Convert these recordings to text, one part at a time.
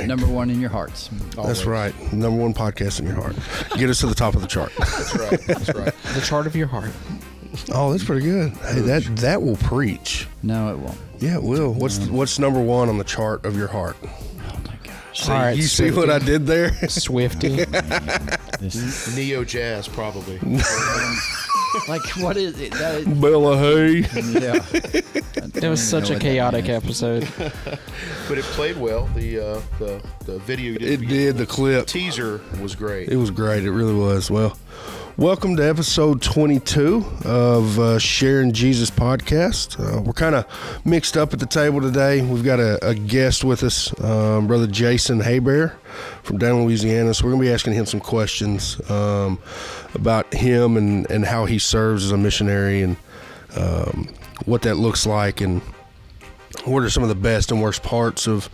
Number one in your hearts. Always. That's right. Number one podcast in your heart. Get us to the top of the chart. That's right. That's right. The chart of your heart. Oh, that's pretty good. Hey, that will preach. No, it won't. Yeah, it will. What's number one on the chart of your heart? Oh my gosh. See, All right, you see what I did there? Swifty. Neo jazz, probably. Like, what is it? That is, Bella Hay. yeah. It was such a chaotic episode. But it played well. The video. It did. The clip. Teaser was great. It was great. It really was. Well, welcome to episode 22 of Sharing Jesus podcast. We're kind of mixed up at the table today. We've got a guest with us, Brother Jason Hebert from down in Louisiana. So we're going to be asking him some questions about him and how he serves as a missionary and what that looks like and what are some of the best and worst parts of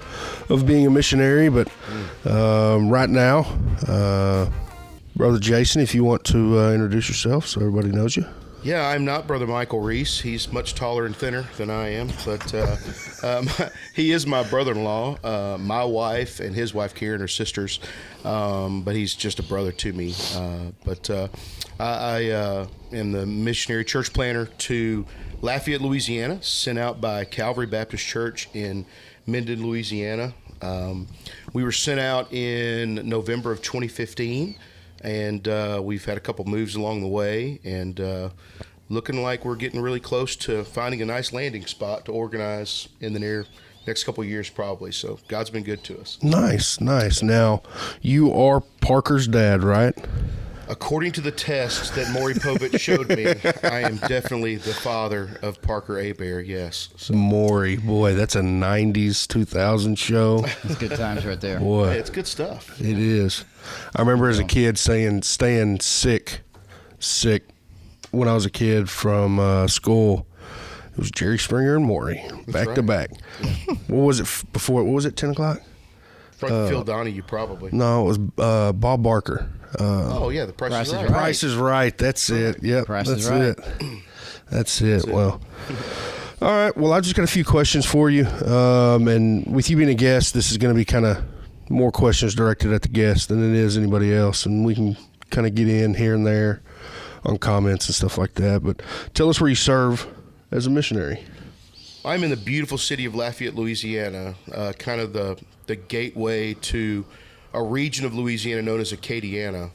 being a missionary. But right now, Brother Jason, if you want to introduce yourself so everybody knows you. Yeah, I'm not Brother Michael Reese. He's much taller and thinner than I am, but he is my brother-in-law. My wife and his wife, Karen, are sisters, but he's just a brother to me. I am the missionary church planner to Lafayette, Louisiana, sent out by Calvary Baptist Church in Minden, Louisiana. We were sent out in November of 2015. And we've had a couple moves along the way, and looking like we're getting really close to finding a nice landing spot to organize in the next couple of years, probably. So God's been good to us. Nice. Now, you are Parker's dad, right? According to the test that Maury Povich showed me, I am definitely the father of Parker Hebert, yes. So. Maury, boy, that's a 90s, 2000 show. It's good times right there. Boy, Hey, it's good stuff. it is. I remember as a kid staying sick when I was a kid from school. It was Jerry Springer and Maury, back to back. Yeah. What was it before? What was it, 10 o'clock? Probably Phil Donahue, probably. No, it was Bob Barker. The Price is Right. Price is Right. That's it. Yep, Price that's is Right. it. That's it. Well, all right. Well, I just got a few questions for you. And with you being a guest, this is going to be kind of more questions directed at the guest than it is anybody else. And we can kind of get in here and there on comments and stuff like that. But tell us where you serve as a missionary. I'm in the beautiful city of Lafayette, Louisiana, kind of the gateway to a region of Louisiana known as Acadiana.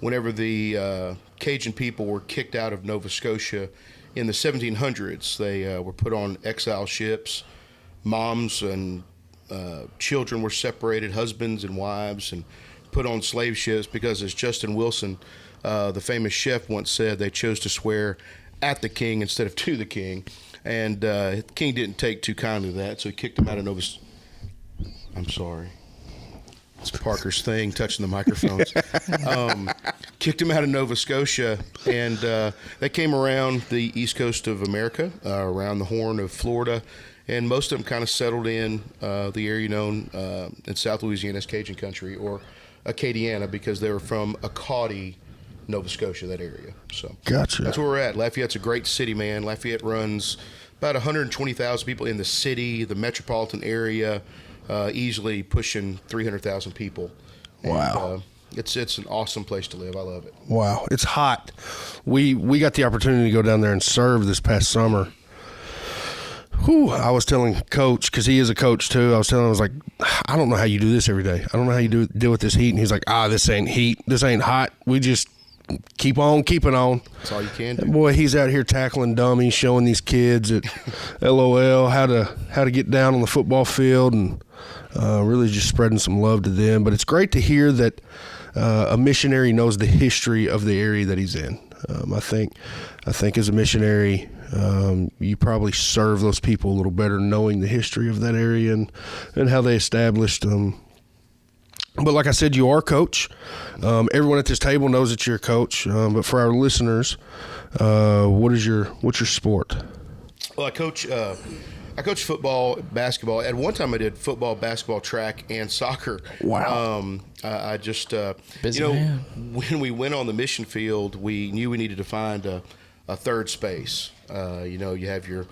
Whenever the Cajun people were kicked out of Nova Scotia in the 1700s, they were put on exile ships. Moms and children were separated, husbands and wives, and put on slave ships because, as Justin Wilson, the famous chef, once said, they chose to swear at the king instead of to the king. And the king didn't take too kindly to that, so he kicked him out of Nova Scotia. I'm sorry. It's Parker's thing, touching the microphones. Kicked him out of Nova Scotia, and they came around the east coast of America, around the Horn of Florida, and most of them kind of settled in the area known in South Louisiana as Cajun country, or Acadiana, because they were from Acadie, Nova Scotia, that area. So Gotcha. That's where we're at. Lafayette's a great city, man. Lafayette runs about 120,000 people in the city, the metropolitan area, easily pushing 300,000 people. Wow. And, it's an awesome place to live. I love it. Wow. It's hot. We got the opportunity to go down there and serve this past summer. Whew, I was telling Coach, because he is a coach too, I was like, I don't know how you do this every day. I don't know how you deal with this heat. And he's like, this ain't heat. This ain't hot. We just keep on keeping on. That's all you can do. And boy, he's out here tackling dummies, showing these kids at LOL how to get down on the football field, and really just spreading some love to them. But it's great to hear that a missionary knows the history of the area that he's in. I think as a missionary, you probably serve those people a little better knowing the history of that area and how they established them. But like I said, you are a coach. Everyone at this table knows that you're a coach. But for our listeners, what's your sport? Well, I coach football, basketball. At one time, I did football, basketball, track, and soccer. Wow. I just, Busy man. when we went on the mission field, we knew we needed to find a third space. You have your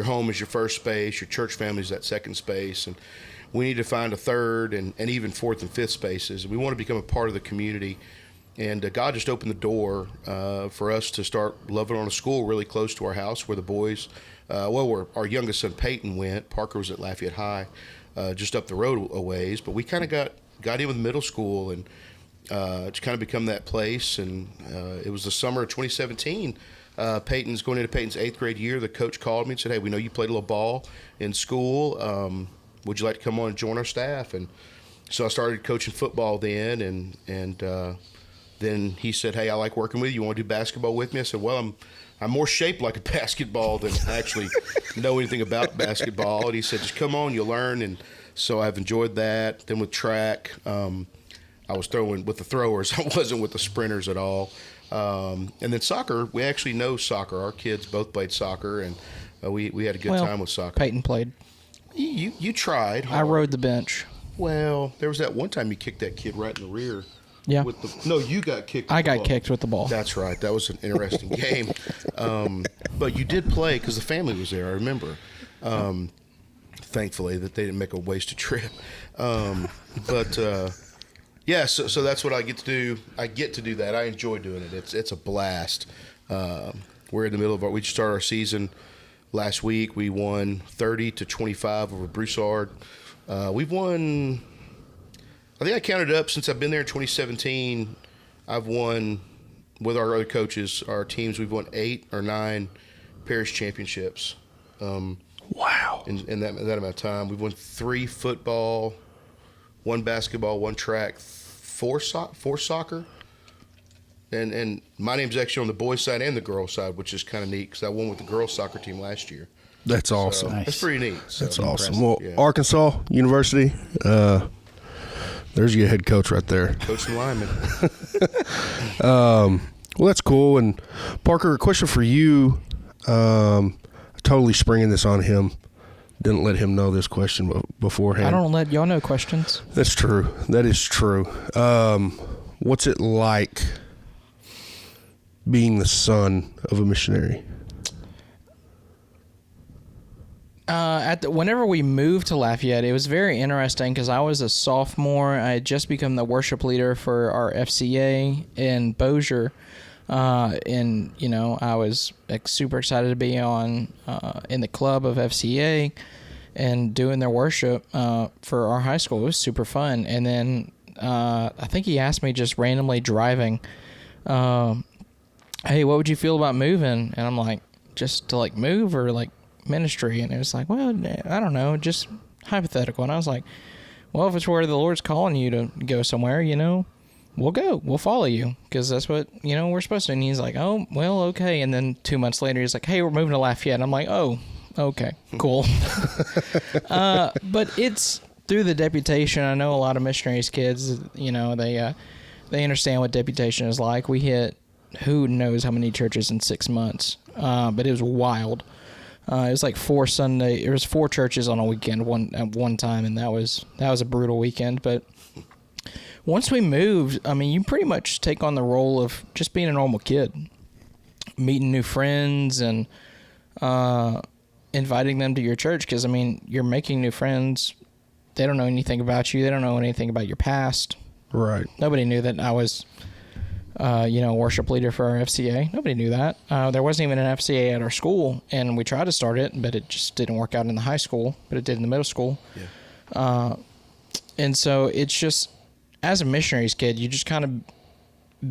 home is your first space, your church family is that second space, and we need to find a third and even fourth and fifth spaces. We want to become a part of the community. And God just opened the door for us to start loving on a school really close to our house where the boys, where our youngest son Peyton went. Parker was at Lafayette High, just up the road a ways. But we kind of got in with middle school and to kind of become that place. And it was the summer of 2017. Peyton's going into Peyton's 8th grade year. The coach called me and said, "Hey, we know you played a little ball in school. Would you like to come on and join our staff?" And so I started coaching football then, and then he said, "Hey, I like working with you. You want to do basketball with me?" I said, "Well, I'm more shaped like a basketball than I actually know anything about basketball." And he said, "Just come on, you'll learn." And so I've enjoyed that. Then with track, I was throwing with the throwers. I wasn't with the sprinters at all. And then soccer, we actually know soccer. Our kids both played soccer, and we had a good time with soccer. Peyton played. You tried hard. I rode the bench. Well, there was that one time you kicked that kid right in the rear. Yeah. No, you got kicked. I got kicked with the ball. That's right. That was an interesting game. But you did play because the family was there, I remember. Thankfully that they didn't make a wasted trip. Yeah, so that's what I get to do. I get to do that. I enjoy doing it. It's a blast. We're in the middle of we just started our season last week. We won 30-25 over Broussard. We've won, I think I counted up since I've been there in 2017. I've won, with our other coaches, our teams, we've won 8 or 9 parish championships. Wow. In that amount of time. We've won 3 football, 1 basketball, 1 track, 4 soccer. And my name's actually on the boys' side and the girls' side, which is kind of neat because I won with the girls' soccer team last year. That's awesome. So, that's pretty neat. So. That's awesome. Well, Yeah. Arkansas University, there's your head coach right there. Coach and lineman. Well, that's cool. And Parker, a question for you. Totally springing this on him. Didn't let him know this question beforehand. I don't let y'all know questions. That's true. That is true. What's it like being the son of a missionary? Whenever we moved to Lafayette, it was very interesting because I was a sophomore. I had just become the worship leader for our FCA in Bossier. And, you know, I was super excited to be on in the club of FCA and doing their worship for our high school. It was super fun. And then I think he asked me just randomly driving, "Hey, what would you feel about moving?" And I'm like, "Just to like move or like ministry?" And it was like, "Well, I don't know, just hypothetical." And I was like, "Well, if it's where the Lord's calling you to go somewhere, you know, we'll go. We'll follow you because that's what, you know, we're supposed to." And he's like, "Oh, well, okay." And then 2 months later, he's like, "Hey, we're moving to Lafayette." And I'm like, "Oh, okay, cool." But it's through the deputation. I know a lot of missionaries' kids, you know, they understand what deputation is like. We hit who knows how many churches in 6 months, but it was wild. It was like 4 churches on a weekend at one time, and that was a brutal weekend. But once we moved, I mean, you pretty much take on the role of just being a normal kid, meeting new friends and inviting them to your church. Because, I mean, you're making new friends. They don't know anything about you. They don't know anything about your past. Right. Nobody knew that I was, worship leader for our FCA. Nobody knew that. There wasn't even an FCA at our school, and we tried to start it, but it just didn't work out in the high school, but it did in the middle school. Yeah. And so it's just, as a missionaries kid, you just kind of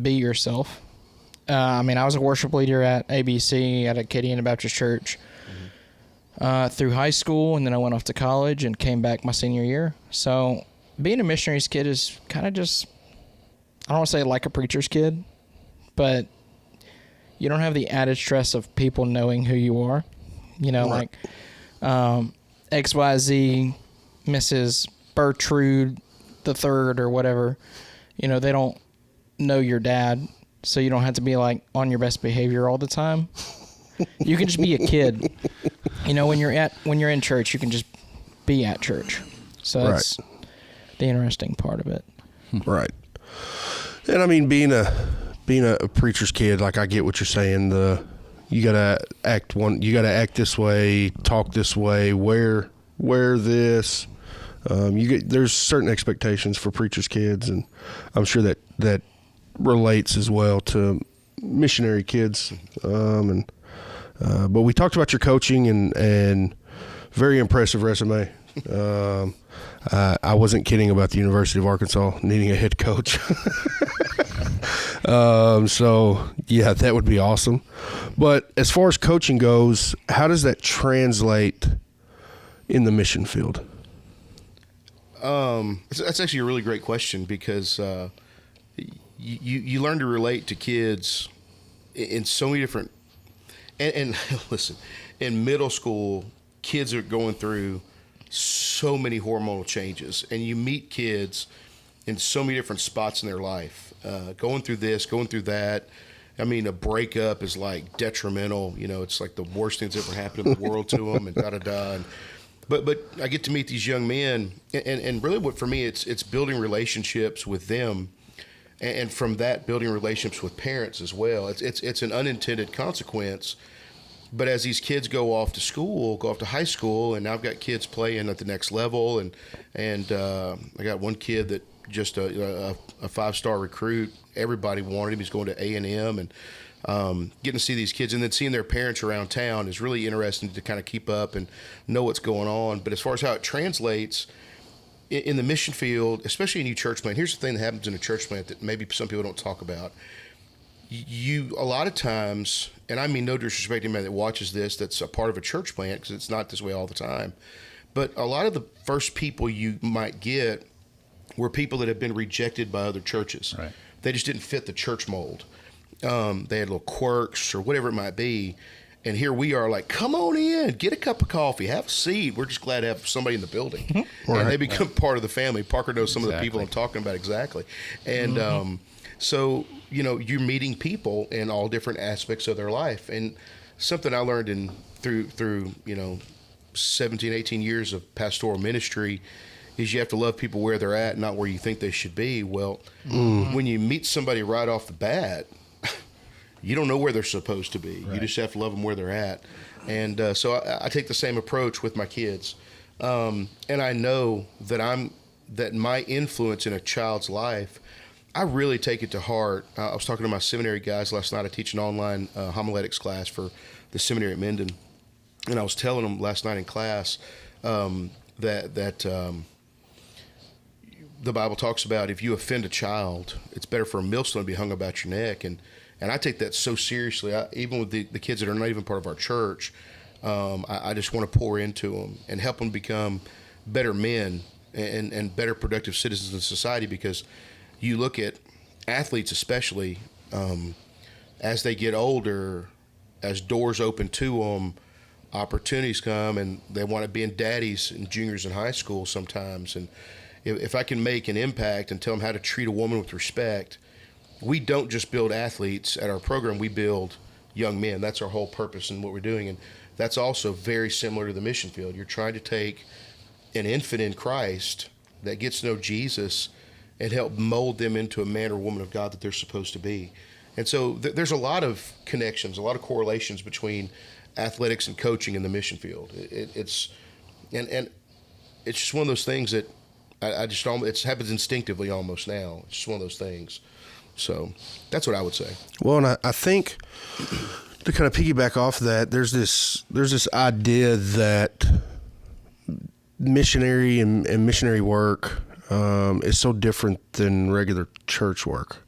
be yourself. I mean, I was a worship leader at ABC at Acadiana Baptist Church through high school, and then I went off to college and came back my senior year. So being a missionaries kid is kind of just, I don't want to say like a preacher's kid, but you don't have the added stress of people knowing who you are. You know, right. Like XYZ, Mrs. Bertrude the third or whatever, you know, they don't know your dad, so you don't have to be like on your best behavior all the time. You can just be a kid. You know, when you're in church, you can just be at church. So that's the interesting part of it. Right. And I mean, being a preacher's kid, like, I get what you're saying. You gotta act this way, talk this way, wear this. there's certain expectations for preachers' kids, and I'm sure that relates as well to missionary kids. But we talked about your coaching and very impressive resume. I wasn't kidding about the University of Arkansas needing a head coach. So yeah, that would be awesome. But as far as coaching goes, how does that translate in the mission field? That's actually a really great question, because you learn to relate to kids in so many different. And listen, in middle school, kids are going through so many hormonal changes, and you meet kids in so many different spots in their life, going through this, going through that. I mean, a breakup is like detrimental. It's like the worst thing that's ever happened in the world to them, and da-da-da. But I get to meet these young men, and really what for me, it's building relationships with them, and from that, building relationships with parents as well. It's an unintended consequence. But as these kids go off to high school, and now I've got kids playing at the next level, and I got one kid that just a 5-star recruit. Everybody wanted him. He's going to A&M, and getting to see these kids and then seeing their parents around town is really interesting to kind of keep up and know what's going on. But as far as how it translates in the mission field, especially in a church plant, here's the thing that happens in a church plant that maybe some people don't talk about. You a lot of times, and I mean no disrespect to anybody that watches this that's a part of a church plant, because it's not this way all the time, but a lot of the first people you might get were people that have been rejected by other churches. Right. They just didn't fit the church mold. They had little quirks or whatever it might be, and here we are like, come on in, get a cup of coffee, have a seat. We're just glad to have somebody in the building. And they become part of the family. Parker knows some of the people I'm talking about exactly. And so, you're meeting people in all different aspects of their life. And something I learned through 17, 18 years of pastoral ministry is you have to love people where they're at, not where you think they should be. Well, when you meet somebody right off the bat, you don't know where they're supposed to be. Right. You just have to love them where they're at. And so I take the same approach with my kids. And I know that my influence in a child's life, I really take it to heart. I was talking to my seminary guys last night. I teach an online homiletics class for the seminary at Minden. And I was telling them last night in class that the Bible talks about if you offend a child, it's better for a millstone to be hung about your neck. And I take that so seriously. Even with the kids that are not even part of our church, I just want to pour into them and help them become better men and better productive citizens in society, because you look at athletes especially, as they get older, as doors open to them, opportunities come, and they want to be in daddies and juniors in high school sometimes. And if I can make an impact and tell them how to treat a woman with respect, we don't just build athletes at our program, we build young men. That's our whole purpose in what we're doing. And that's also very similar to the mission field. You're trying to take an infant in Christ that gets to know Jesus and help mold them into a man or woman of God that they're supposed to be. And so there's a lot of connections, a lot of correlations between athletics and coaching in the mission field. It's just one of those things that it happens instinctively almost now. It's just one of those things. So that's what I would say. Well, and I think to kind of piggyback off that, there's this idea that missionary and missionary work is so different than regular church work.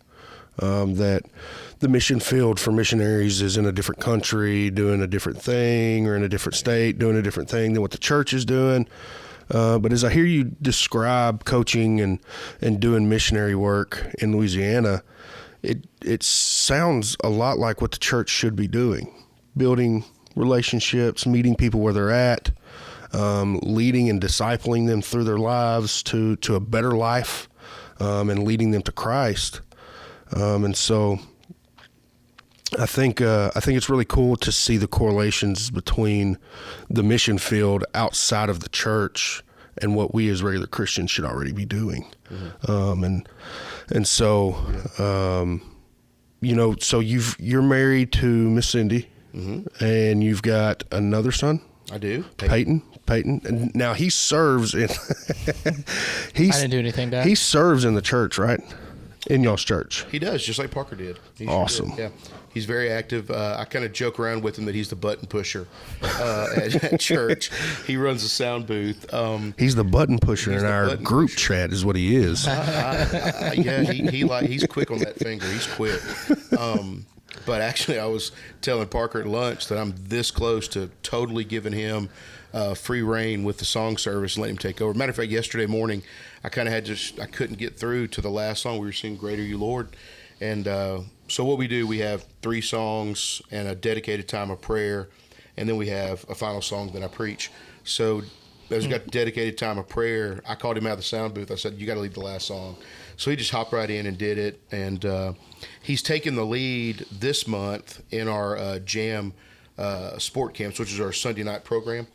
That the mission field for missionaries is in a different country doing a different thing, or in a different state doing a different thing than what the church is doing. But as I hear you describe coaching and doing missionary work in Louisiana, it sounds a lot like what the church should be doing: building relationships, meeting people where they're at, leading and discipling them through their lives to a better life, and leading them to Christ. And so I think it's really cool to see the correlations between the mission field outside of the church and what we as regular Christians should already be doing. So you're married to Miss Cindy, and you've got another son. I do. Peyton. And now he serves in. I didn't do anything, Dad. He serves in the church, right? In y'all's church. He does, just like Parker did. He sure Awesome. did. Yeah, he's very active. I kind of joke around with him that he's the button pusher at church. He runs a sound booth. He's the button pusher in our button group pusher. chat, is what he is. Yeah, he's quick on that finger. He's quick. But actually, I was telling Parker at lunch that I'm this close to totally giving him free reign with the song service and let him take over. Matter of fact, yesterday morning, I kind of I couldn't get through to the last song. We were singing "Greater You, Lord," and so what we do, we have 3 songs and a dedicated time of prayer, and then we have a final song that I preach. So as we got the dedicated time of prayer, I called him out of the sound booth. I said, "You got to lead the last song." So he just hopped right in and did it, and he's taken the lead this month in our Jam sport camps, which is our Sunday night program,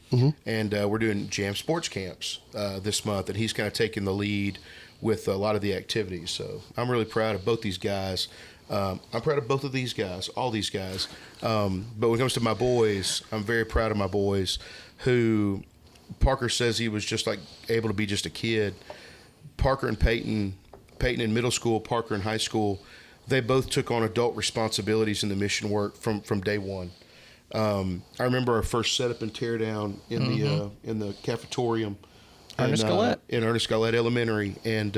and we're doing Jam sports camps this month, and he's kind of taking the lead with a lot of the activities. So I'm really proud of both these guys. I'm proud of both of these guys, all these guys. But when it comes to my boys, I'm very proud of my boys, who Parker says he was just like able to be just a kid. Parker and Peyton in middle school, Parker in high school, they both took on adult responsibilities in the mission work from day one. I remember our first setup and tear down in the cafetorium Ernest Gillette. in Ernest Gillette Elementary, and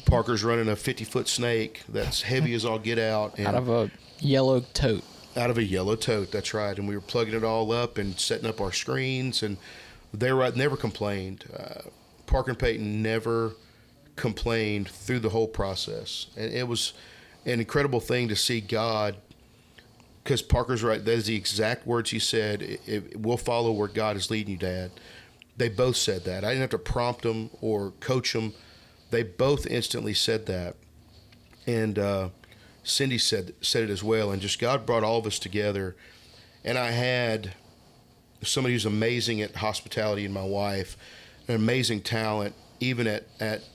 Parker's running a 50-foot snake that's heavy as all get out, and Out of a yellow tote. out of a yellow tote. That's right, and we were plugging it all up and setting up our screens, and they never complained. Parker and Peyton never complained through the whole process, and it was an incredible thing to see God. Because Parker's right, that is the exact words he said. We'll follow where God is leading you, Dad. They both said that. I didn't have to prompt them or coach them. They both instantly said that. And Cindy said it as well. And just God brought all of us together. And I had somebody who's amazing at hospitality in my wife, an amazing talent, even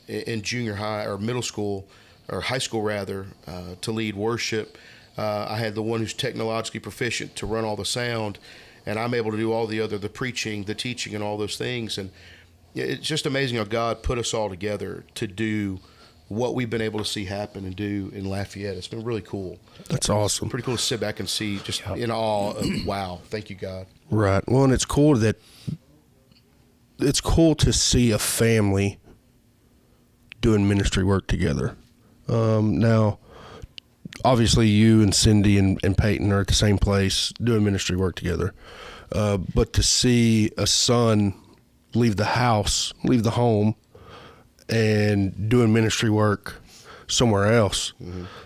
in junior high or middle school, or high school rather, to lead worship. I had the one who's technologically proficient to run all the sound, and I'm able to do all the preaching, the teaching, and all those things. And it's just amazing how God put us all together to do what we've been able to see happen and do in Lafayette. It's been really cool. That's awesome. Pretty cool to sit back and see, just in awe of, wow, thank you, God. Right. Well, and it's cool to see a family doing ministry work together. Now, obviously, you and Cindy and Peyton are at the same place doing ministry work together. But to see a son leave the home, and doing ministry work somewhere else,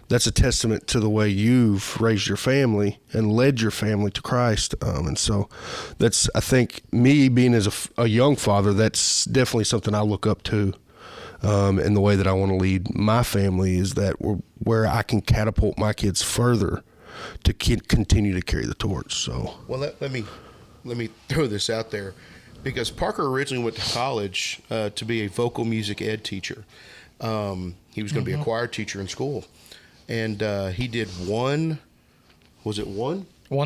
that's a testament to the way you've raised your family and led your family to Christ. And so that's, I think, me being as a young father, that's definitely something I look up to. And the way that I want to lead my family is that where I can catapult my kids further to continue to carry the torch. So, well, let me throw this out there, because Parker originally went to college to be a vocal music ed teacher. He was going to be a choir teacher in school, and he did one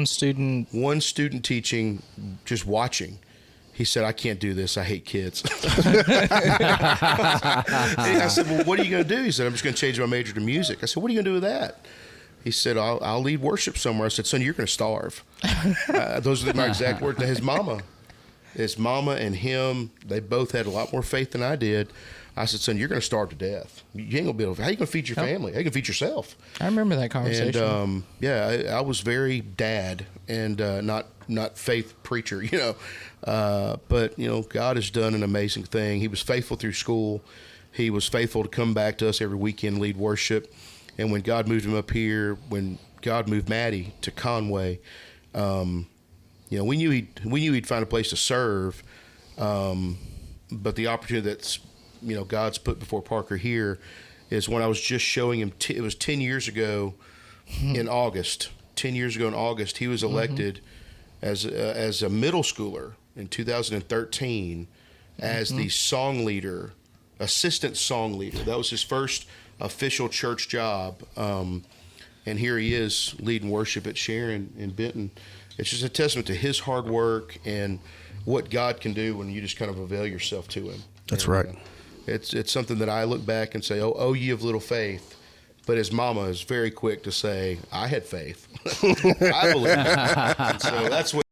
student teaching, just watching. He said, "I can't do this. I hate kids." I said, "Well, what are you going to do?" He said, "I'm just going to change my major to music." I said, "What are you going to do with that?" He said, I'll lead worship somewhere. I said, "Son, you're going to starve." Those are my exact words. Now, his mama and him, they both had a lot more faith than I did. I said, "Son, you're going to starve to death. You ain't going to be able to. How you going to feed your family? How you going to feed yourself?" I remember that conversation. And I was very dad and not faith preacher, but God has done an amazing thing. He was faithful through school. He was faithful to come back to us every weekend, lead worship. And when God moved him up here, when God moved Maddie to Conway, we knew he'd find a place to serve. But the opportunity that's God's put before Parker here is when I was just showing him. It was 10 years ago in August. 10 years ago in August, he was elected as a middle schooler in 2013 as the song leader, assistant song leader. That was his first official church job. And here he is leading worship at Sharon in Benton. it's just a testament to his hard work and what God can do when you just kind of avail yourself to him. That's And, right. It's something that I look back and say, oh, ye of little faith. But his mama is very quick to say, I had faith. I believe. So that's what.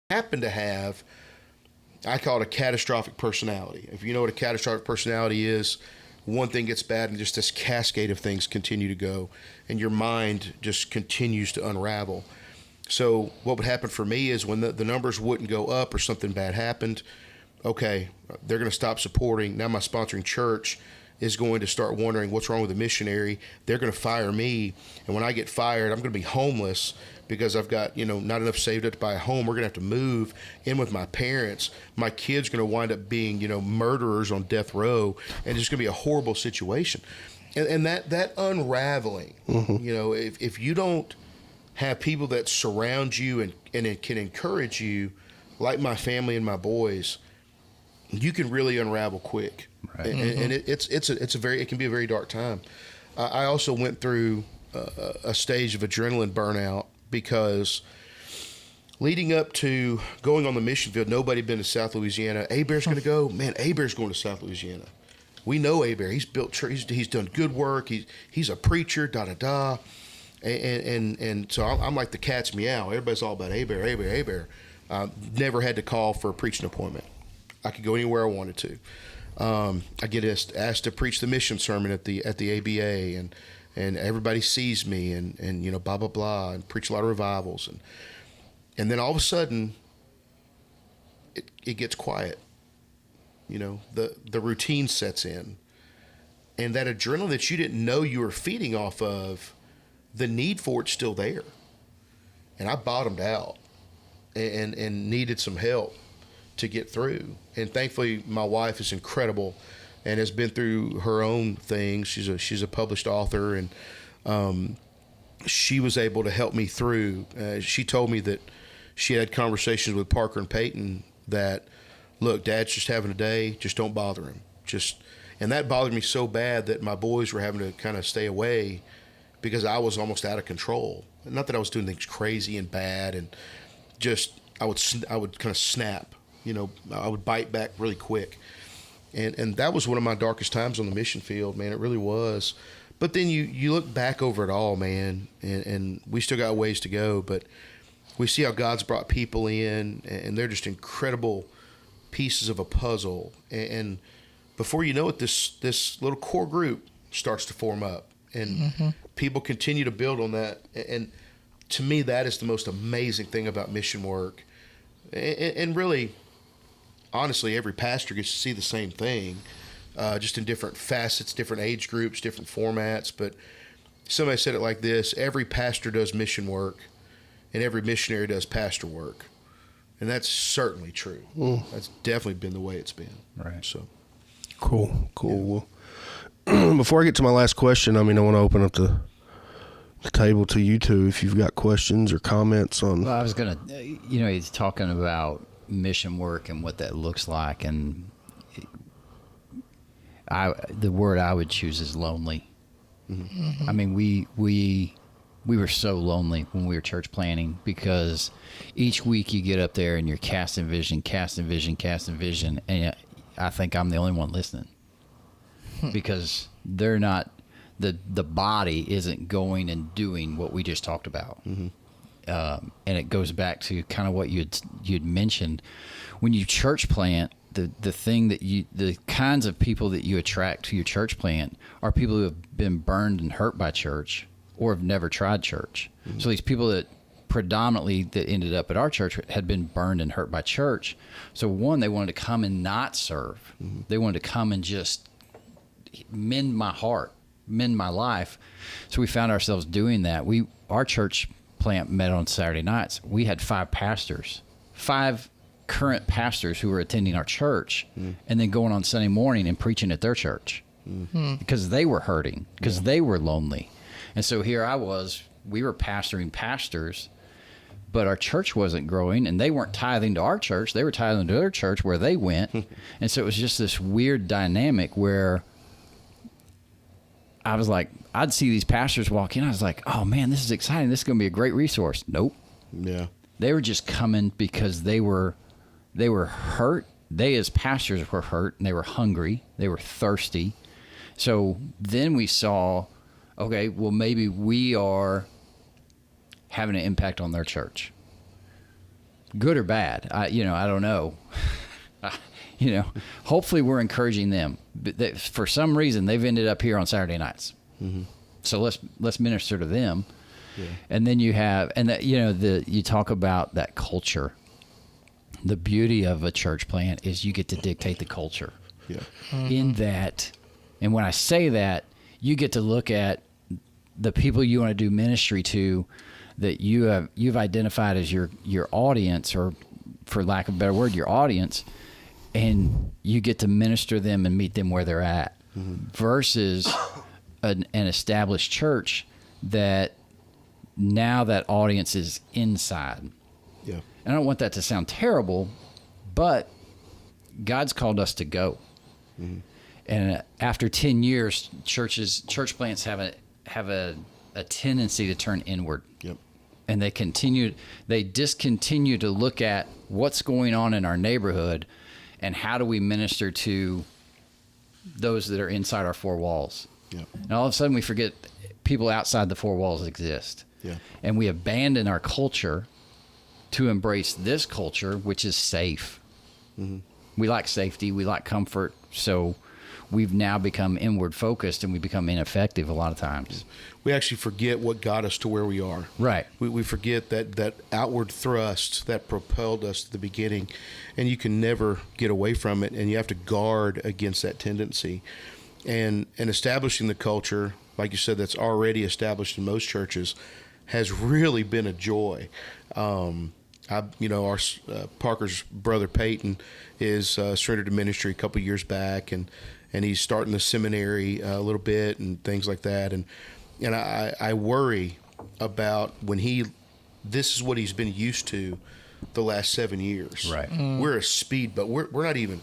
Happen to have, I call it a catastrophic personality. If you know what a catastrophic personality is, one thing gets bad and just this cascade of things continue to go, and your mind just continues to unravel. So what would happen for me is when the numbers wouldn't go up or something bad happened, okay, they're going to stop supporting. Now my sponsoring church is going to start wondering what's wrong with the missionary. They're going to fire me, and when I get fired, I'm going to be homeless because I've got not enough saved up to buy a home. We're going to have to move in with my parents. My kid's going to wind up being murderers on death row, and it's going to be a horrible situation. And that unraveling, if you don't have people that surround you and it can encourage you, like my family and my boys, you can really unravel quick. Right. And it can be a very dark time. I also went through a stage of adrenaline burnout because leading up to going on the mission field, nobody had been to South Louisiana. Hebert's going to go. Man, Hebert's going to South Louisiana. We know Hebert. He's built church. He's done good work. He's a preacher. And so I'm like the cat's meow. Everybody's all about Hebert. Never had to call for a preaching appointment. I could go anywhere I wanted to. I get asked to preach the mission sermon at the ABA, and everybody sees me, and blah blah blah, and preach a lot of revivals, and then all of a sudden, it gets quiet. The routine sets in, And that adrenaline that you didn't know you were feeding off of, the need for it's still there. And I bottomed out and needed some help to get through. And thankfully, my wife is incredible and has been through her own things. She's a published author, and she was able to help me through. She told me that she had conversations with Parker and Peyton that, look, Dad's just having a day, just don't bother him. And that bothered me so bad that my boys were having to kind of stay away because I was almost out of control. Not that I was doing things crazy and bad, and just I would kind of snap. I would bite back really quick. And that was one of my darkest times on the mission field, man. It really was. But then you look back over it all, man, and we still got ways to go, but we see how God's brought people in, and they're just incredible pieces of a puzzle. And before you know it, this little core group starts to form up, and people continue to build on that. And to me, that is the most amazing thing about mission work. And really, honestly, every pastor gets to see the same thing, just in different facets, different age groups, different formats. But somebody said it like this: every pastor does mission work, and every missionary does pastor work. And that's certainly true. That's definitely been the way it's been. Right. So Cool. Well, before I get to my last question, I want to open up the table to you two if you've got questions or comments on. Well, I was going to, he's talking about mission work and what that looks like. And the word I would choose is lonely. I mean, we were so lonely when we were church planning, because each week you get up there and you're casting vision. And I think I'm the only one listening, because they're not, the body isn't going and doing what we just talked about. And it goes back to kind of what you'd mentioned. When you church plant, the thing that the kinds of people that you attract to your church plant are people who have been burned and hurt by church or have never tried church. So these people that predominantly that ended up at our church had been burned and hurt by church. So one, they wanted to come and not serve. They wanted to come and just mend my heart, mend my life. So we found ourselves doing that. Our church plant met on Saturday nights. We had 5 current pastors who were attending our church, and then going on Sunday morning and preaching at their church, because they were hurting, because they were lonely. And so here I was, we were pastoring pastors, but our church wasn't growing, and they weren't tithing to our church. They were tithing to their church where they went. And so it was just this weird dynamic where I was like, I'd see these pastors walk in. I was like, oh man, this is exciting. This is going to be a great resource. Nope. yeah, They were just coming because they were hurt. They as pastors were hurt, and they were hungry. They were thirsty. So then we saw, okay, well, maybe we are having an impact on their church, good or bad. I don't know. Hopefully we're encouraging them. But for some reason, they've ended up here on Saturday nights. So let's minister to them. Yeah. And then you have, and that, you talk about that culture. The beauty of a church plant is you get to dictate the culture. yeah, In that, and when I say that, you get to look at the people you want to do ministry to, that you've identified as your audience, or for lack of a better word, your audience, and you get to minister them and meet them where they're at, versus an established church that now that audience is inside. yeah, And I don't want that to sound terrible, but God's called us to go. And after 10 years, church plants have a tendency to turn inward. yep, And they discontinue to look at what's going on in our neighborhood and how do we minister to those that are inside our 4 walls. yep, And all of a sudden we forget people outside the 4 walls exist. yeah, And we abandon our culture to embrace this culture, which is safe. We like safety. We like comfort. So we've now become inward focused, and we become ineffective a lot of times. we actually forget what got us to where we are. Right. We forget that outward thrust that propelled us to the beginning, and you can never get away from it, and you have to guard against that tendency. and establishing the culture, like you said, that's already established in most churches, has really been a joy. Our Parker's brother Peyton is surrendered to ministry a couple years back, and he's starting the seminary a little bit and things like that. And I worry about when this is what he's been used to the last 7 years. Right. We're a speedboat. We're not even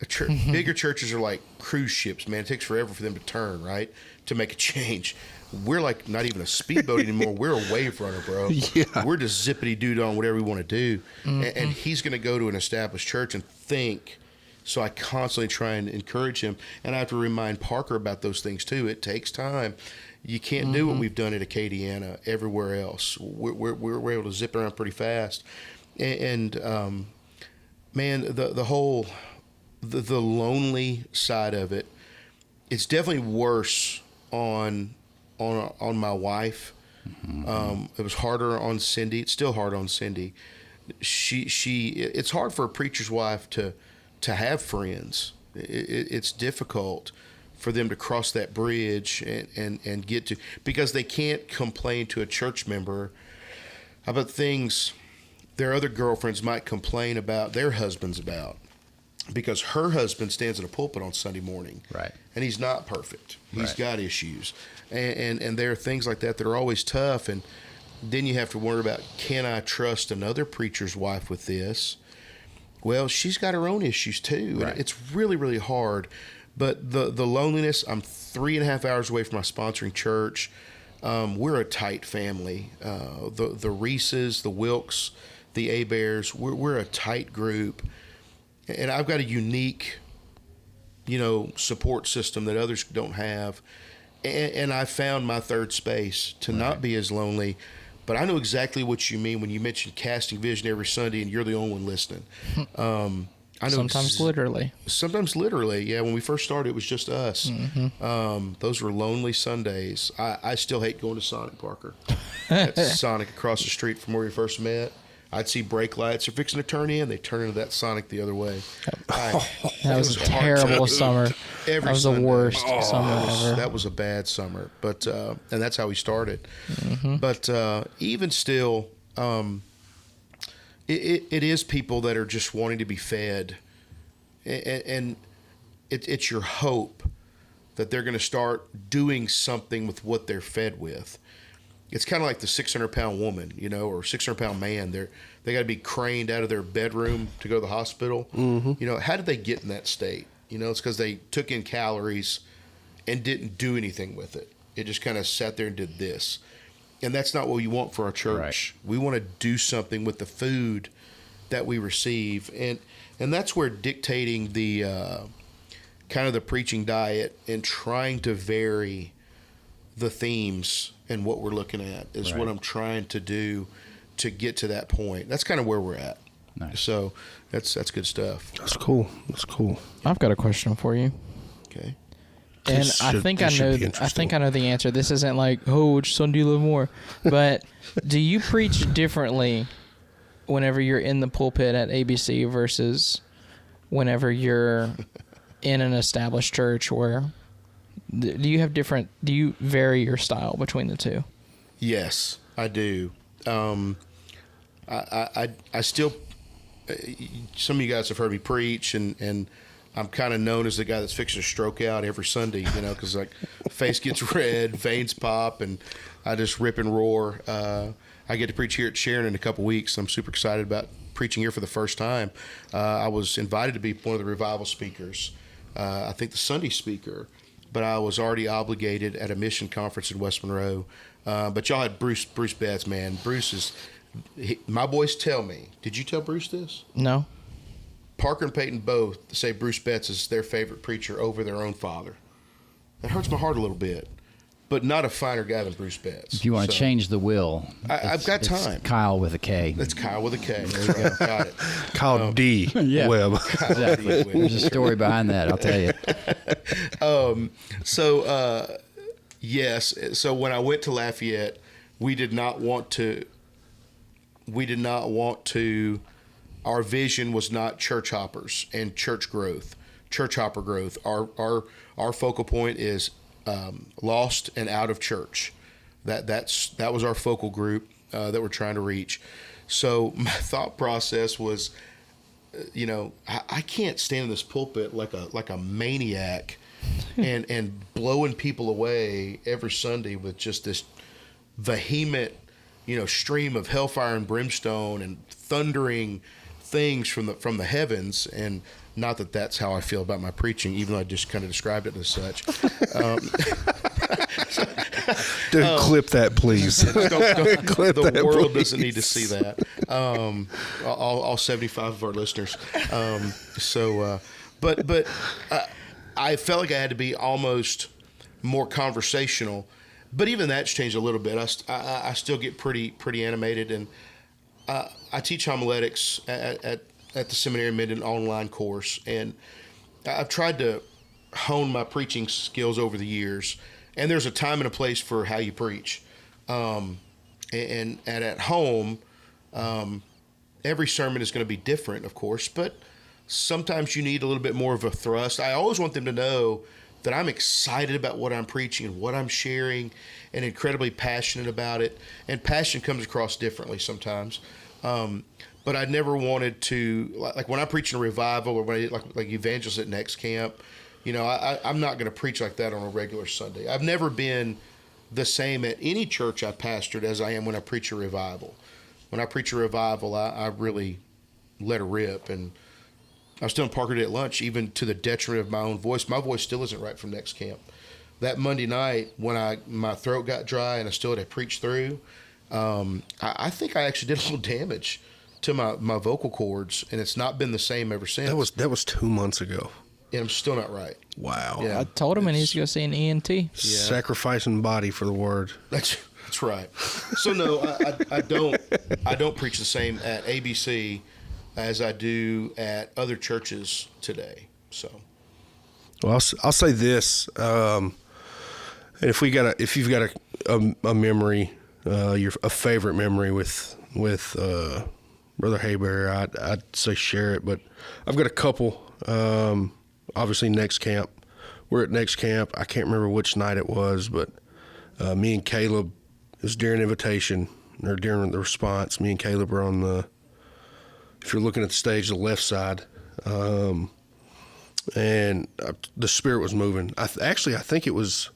a church. Bigger churches are like cruise ships, man. It takes forever for them to turn, right, to make a change. We're like not even a speedboat anymore. We're a wave runner, bro. Yeah. We're just zippity dude on whatever we want to do. And he's going to go to an established church and think. So I constantly try and encourage him. And I have to remind Parker about those things too. It takes time. You can't do what we've done at Acadiana everywhere else. We're able to zip around pretty fast. And man, the whole the lonely side of it, it's definitely worse on my wife. It was harder on Cindy. It's still hard on Cindy. It's hard for a preacher's wife to have friends. It's difficult for them to cross that bridge and get to, because they can't complain to a church member about things their other girlfriends might complain about their husbands about, because her husband stands in a pulpit on Sunday morning. Right. And he's not perfect. He's Right. got issues. And there are things like that are always tough. And then you have to worry about, can I trust another preacher's wife with this? Well, she's got her own issues too. Right. And it's really, really hard. But the loneliness, I'm 3.5 hours away from my sponsoring church. We're a tight family. The Reeses, the Wilkes, the Heberts, we're a tight group. And I've got a unique, support system that others don't have. And I found my third space to not be as lonely. But I know exactly what you mean when you mention casting vision every Sunday and you're the only one listening. I know Sometimes literally. Sometimes literally, yeah. When we first started, it was just us. Those were lonely Sundays. I still hate going to Sonic, Parker. That's Sonic across the street from where we first met. I'd see brake lights are fixing to turn in. They turn into that Sonic the other way. That was a terrible summer. That was the worst summer ever. That was a bad summer. But and that's how we started. But even still, it is people that are just wanting to be fed, and it's your hope that they're going to start doing something with what they're fed with. It's kind of like the 600-pound woman, or 600-pound man. They got to be craned out of their bedroom to go to the hospital. How did they get in that state? It's because they took in calories and didn't do anything with it. It just kind of sat there and did this. And that's not what we want for our church. Right. We want to do something with the food that we receive. And that's where dictating the kind of the preaching diet and trying to vary the themes and what we're looking at is what I'm trying to do to get to that point. That's kind of where we're at. Nice. So that's good stuff. That's cool. That's cool. I've got a question for you. Okay. And I think I know the answer. This isn't like, oh, which son do you love more? But do you preach differently whenever you're in the pulpit at ABC versus whenever you're in an established church? Where do you vary your style between the two? Yes, I do. I still, some of you guys have heard me preach, and I'm kind of known as the guy that's fixing to stroke out every Sunday, because face gets red, veins pop, and I just rip and roar. I get to preach here at Sharon in a couple weeks. I'm super excited about preaching here for the first time. I was invited to be one of the revival speakers, I think the Sunday speaker, but I was already obligated at a mission conference in West Monroe. But y'all had Bruce Betts, man. My boys tell me. Did you tell Bruce this? No. Parker and Peyton both say Bruce Betts is their favorite preacher over their own father. That hurts my heart a little bit, but not a finer guy than Bruce Betts. If you want to change the will, I've got time. It's Kyle with a K. That's Kyle with a K. That's right. Got it. Kyle D. Yeah. Webb. Exactly. There's a story behind that, I'll tell you. Yes. So when I went to Lafayette, we did not want to. Our vision was not church hoppers and church growth. church hopper growth. Our focal point is lost and out of church. That was our focal group that we're trying to reach. So my thought process was, I can't stand in this pulpit like a maniac and blowing people away every Sunday with just this vehement, stream of hellfire and brimstone and thundering things from the heavens. And not that that's how I feel about my preaching, even though I just kind of described it as such. Dude, clip that, please. The world doesn't need to see that. All 75 of our listeners. But I felt like I had to be almost more conversational. But even that's changed a little bit. I still get pretty animated, and I teach homiletics at the seminary Minden online course, and I've tried to hone my preaching skills over the years. And there's a time and a place for how you preach. And at home, every sermon is going to be different, of course, but sometimes you need a little bit more of a thrust. I always want them to know that I'm excited about what I'm preaching and what I'm sharing and incredibly passionate about it. And passion comes across differently sometimes. But I never wanted to, like when I'm preaching a revival or when like evangelists at Next Camp, I'm not going to preach like that on a regular Sunday. I've never been the same at any church I pastored as I am when I preach a revival. When I preach a revival, I really let her rip. And I was telling Parker at lunch, even to the detriment of my own voice. My voice still isn't right from Next Camp. That Monday night, when my throat got dry and I still had to preach through, I think I actually did a little damage to my vocal cords, and it's not been the same ever since. That was 2 months ago. And I'm still not right. Wow. Yeah. I told him he needs to go see an ENT. Yeah. Sacrificing body for the word. That's right. So no, I don't preach the same at ABC as I do at other churches today. So, well, I'll say this, and if you've got a memory, a favorite memory with Brother Hebert, I'd say share it. But I've got a couple. Obviously, Next Camp. We're at Next Camp. I can't remember which night it was, but me and Caleb, it was during invitation or during the response. Me and Caleb were on the, if you're looking at the stage, the left side, and the Spirit was moving. I think it was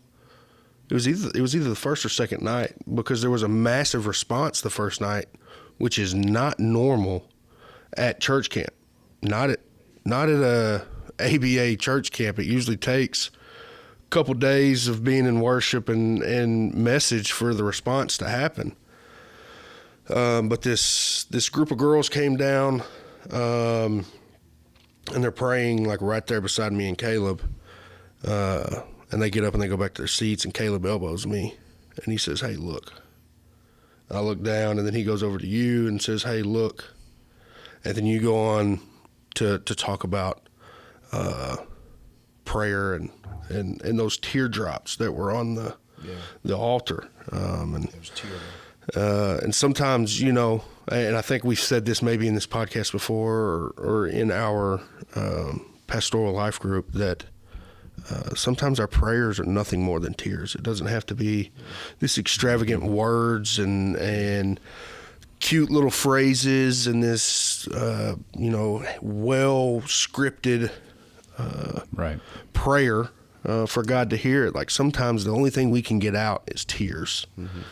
either the first or second night, because there was a massive response the first night, which is not normal at church camp. Not at a ABA church camp. It usually takes a couple days of being in worship and message for the response to happen. But this group of girls came down, and they're praying like right there beside me and Caleb. And they get up and they go back to their seats, and Caleb elbows me, and he says, "Hey, look." I look down, and then he goes over to you and says, "Hey, look." And then you go on to talk about prayer and those teardrops that were on the altar. And sometimes, and I think we've said this maybe in this podcast before or in our pastoral life group, that sometimes our prayers are nothing more than tears. It doesn't have to be this extravagant words and cute little phrases and this, well scripted prayer for God to hear it. Like sometimes the only thing we can get out is tears, and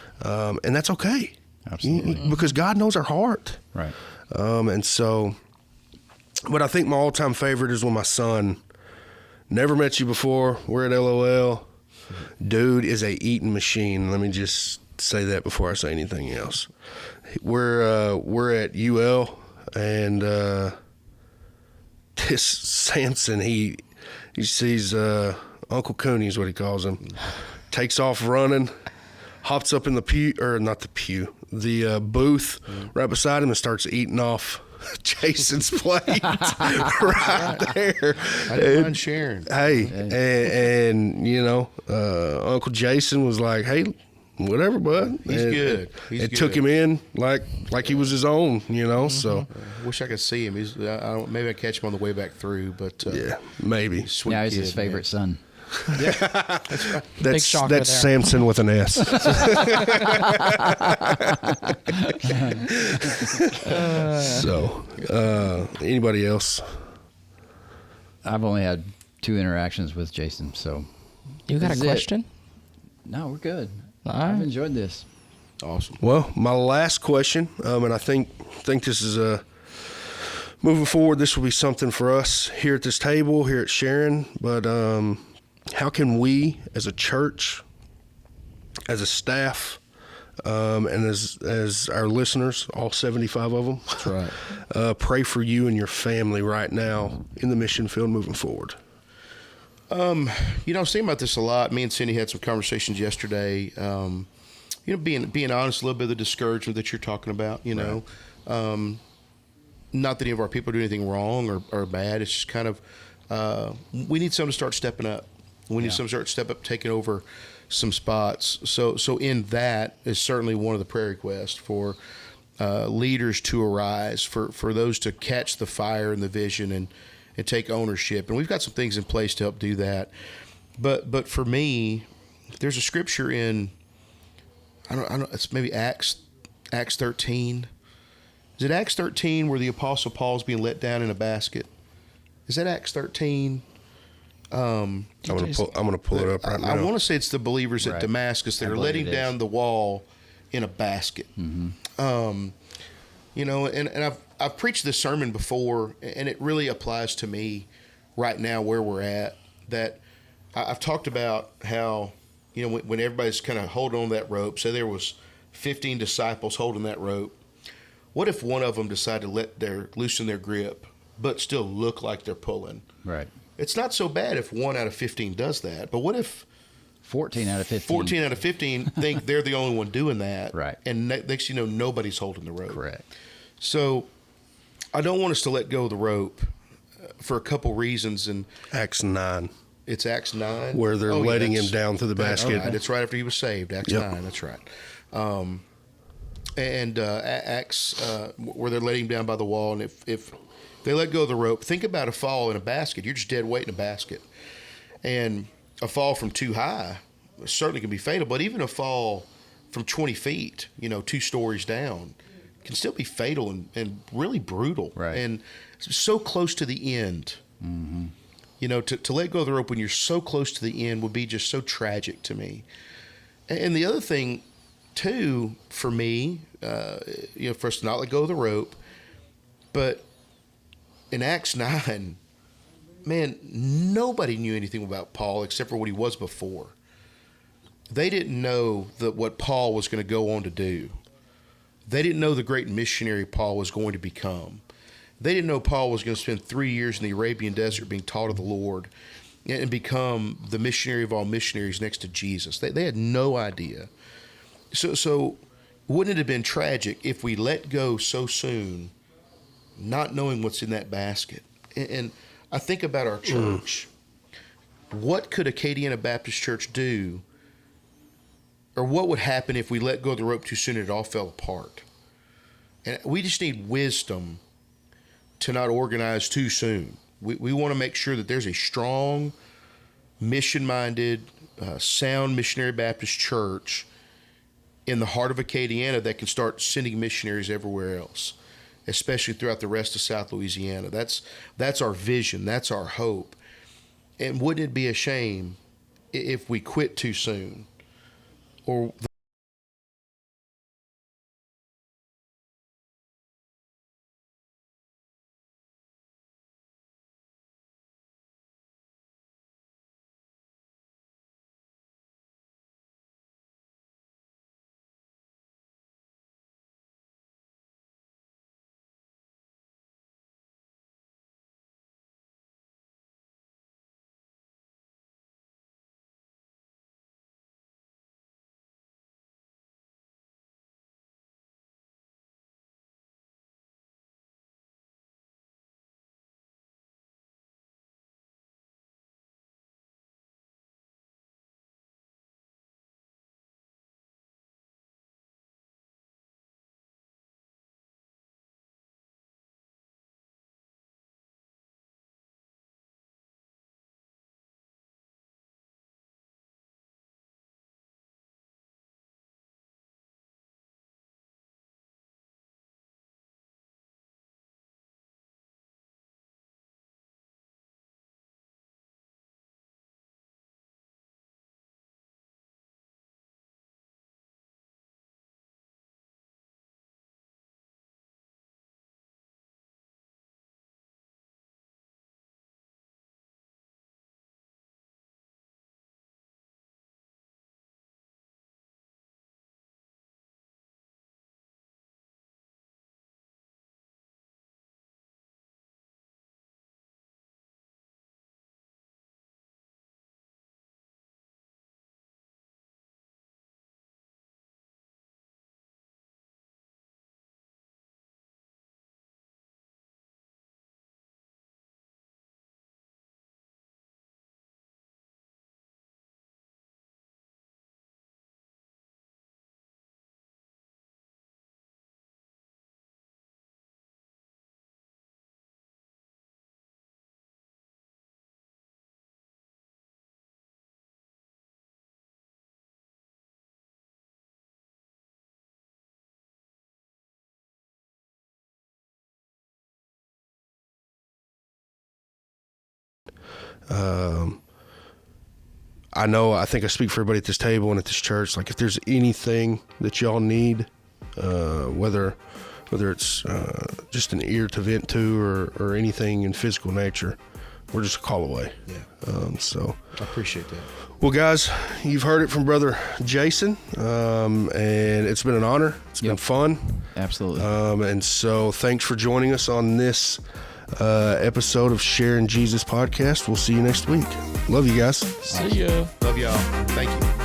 that's okay. Absolutely, because God knows our heart. Right. And so, but I think my all-time favorite is when my son, never met you before, we're at LOL. Dude is a eating machine. Let me just say that before I say anything else. We're at UL, and this Samson, he sees Uncle Cooney is what he calls him, takes off running, hops up in the booth right beside him and starts eating off Jason's plate right there. I didn't mind sharing. Hey, and Uncle Jason was like, "Hey, whatever, bud. He's good. He's it good. took him in like he was his own, So Wish I could see him. Maybe I catch him on the way back through, but yeah, maybe. sweet Now he's kid, his favorite son. Big shocker there. That's Samson with an S. Anybody else? I've only had 2 interactions with Jason, so You got a This is it. question? no, we're good. All I've right. enjoyed this. Awesome. Well, my last question, and I think this is moving forward. This will be something for us here at this table, here at Sharon. But how can we, as a church, as a staff, and as our listeners, all 75 of them, That's right. pray for you and your family right now in the mission field moving forward? I was thinking about this a lot. Me and Cindy had some conversations yesterday. Being honest, a little bit of the discouragement that you're talking about. Not that any of our people do anything wrong or bad. It's just kind of we need someone to start stepping up. We need someone to step up, taking over some spots. So in that is certainly one of the prayer requests for leaders to arise, for those to catch the fire and the vision and take ownership. And we've got some things in place to help do that. But for me, there's a scripture in I don't it's maybe Acts 13. Is it Acts 13 where the Apostle Paul's being let down in a basket? Is that Acts 13? I'm gonna pull it up right now. I want to say it's the believers at Right. Damascus that I are believe letting it down is. the wall in a basket. And I've preached this sermon before, and it really applies to me right now where we're at. That I've talked about how when everybody's kind of holding on that rope. Say there was 15 disciples holding that rope. What if one of them decided to loosen their grip, but still look like they're pulling? Right. It's not so bad if 1 out of 15 does that, but what if 14 out of 15. 14 out of 15 think they're the only one doing that? Right. And next you know, nobody's holding the rope. Correct. So I don't want us to let go of the rope for a couple reasons. And Acts 9. it's Acts 9. Where they're letting him down through the That's basket. right. It's right after he was saved. Acts Yep. 9. That's right. Acts where they're letting him down by the wall. And if they let go of the rope, think about a fall in a basket. You're just dead weight in a basket. And a fall from too high certainly can be fatal, but even a fall from 20 feet, 2 stories down, can still be fatal and really brutal. Right. And so close to the end. Mm-hmm. To let go of the rope when you're so close to the end would be just so tragic to me. And the other thing, too, for me, for us to not let go of the rope, but in Acts 9, man, nobody knew anything about Paul except for what he was before. They didn't know what Paul was going to go on to do. They didn't know the great missionary Paul was going to become. They didn't know Paul was going to spend 3 years in the Arabian desert being taught of the Lord and become the missionary of all missionaries next to Jesus. They had no idea. So wouldn't it have been tragic if we let go so soon, not knowing what's in that basket? And I think about our church. What could Acadiana Baptist Church do, or what would happen if we let go of the rope too soon and it all fell apart? And we just need wisdom to not organize too soon. We want to make sure that there's a strong, mission-minded, sound missionary Baptist church in the heart of Acadiana that can start sending missionaries everywhere else, especially throughout the rest of South Louisiana. That's our vision. That's our hope. And wouldn't it be a shame if we quit too soon, or I think I speak for everybody at this table and at this church. Like, if there's anything that y'all need, whether it's just an ear to vent to or anything in physical nature, we're just a call away. Yeah. So I appreciate that. Well, guys, you've heard it from Brother Jason, and it's been an honor. It's been fun. Absolutely. And so thanks for joining us on this episode of Sharing Jesus Podcast. We'll see you next week. Love you guys. See ya. Love y'all. Thank you.